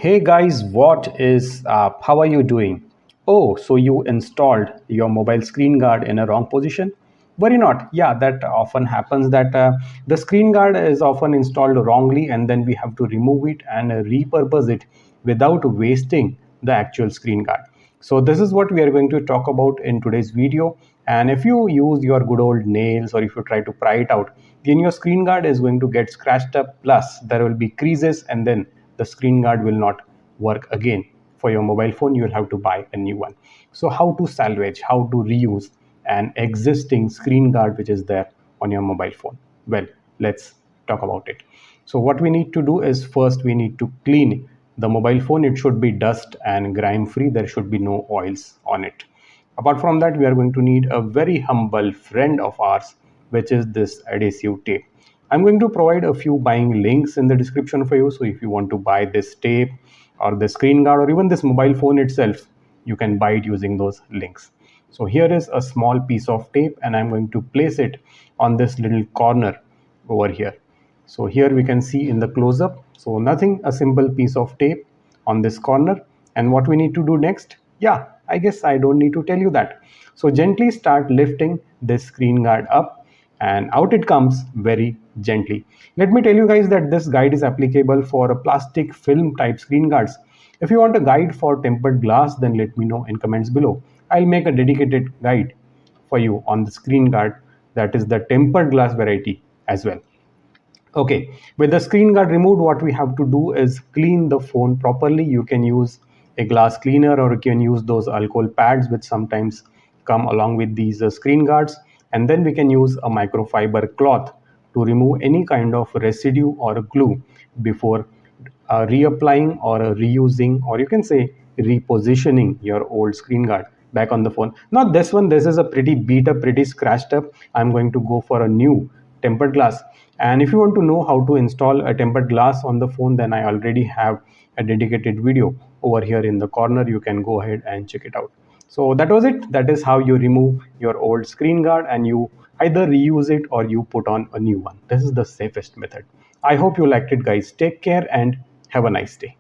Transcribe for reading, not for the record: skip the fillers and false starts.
Hey guys, how are you doing? Oh, so you installed your mobile screen guard in a wrong position? Worry not. Yeah, that often happens that the screen guard is often installed wrongly and then we have to remove it and repurpose it without wasting the actual screen guard. So this is what we are going to talk about in today's video. And if you use your good old nails or if you try to pry it out, then your screen guard is going to get scratched up, plus there will be creases, and then the screen guard will not work again. For your mobile phone, you will have to buy a new one. So how to salvage, how to reuse an existing screen guard which is there on your mobile phone? Well, let's talk about it. So what we need to do is, first we need to clean the mobile phone. It should be dust and grime free. There should be no oils on it. Apart from that, we are going to need a very humble friend of ours, which is this adhesive tape. I'm going to provide a few buying links in the description for you. So if you want to buy this tape or the screen guard or even this mobile phone itself, you can buy it using those links. So here is a small piece of tape and I'm going to place it on this little corner over here. So here we can see in the close-up. So nothing, a simple piece of tape on this corner. And what we need to do next? Yeah, I guess I don't need to tell you that. So gently start lifting this screen guard up and out it comes very gently. Let me tell you guys that this guide is applicable for a plastic film type screen guards. If you want a guide for tempered glass, then let me know in comments below. I'll make a dedicated guide for you on the screen guard, that is the tempered glass variety as well. Okay, with the screen guard removed, what we have to do is clean the phone properly. You can use a glass cleaner or you can use those alcohol pads which sometimes come along with these screen guards, and then we can use a microfiber cloth to remove any kind of residue or glue before reapplying or reusing, or you can say repositioning your old screen guard back on the phone. Not this one, this is a pretty beat up, pretty scratched up. I'm going to go for a new tempered glass. And if you want to know how to install a tempered glass on the phone, then I already have a dedicated video over here in the corner. You can go ahead and check it out. So that was it. That is how you remove your old screen guard and you either reuse it or you put on a new one. This is the safest method. I hope you liked it, guys. Take care and have a nice day.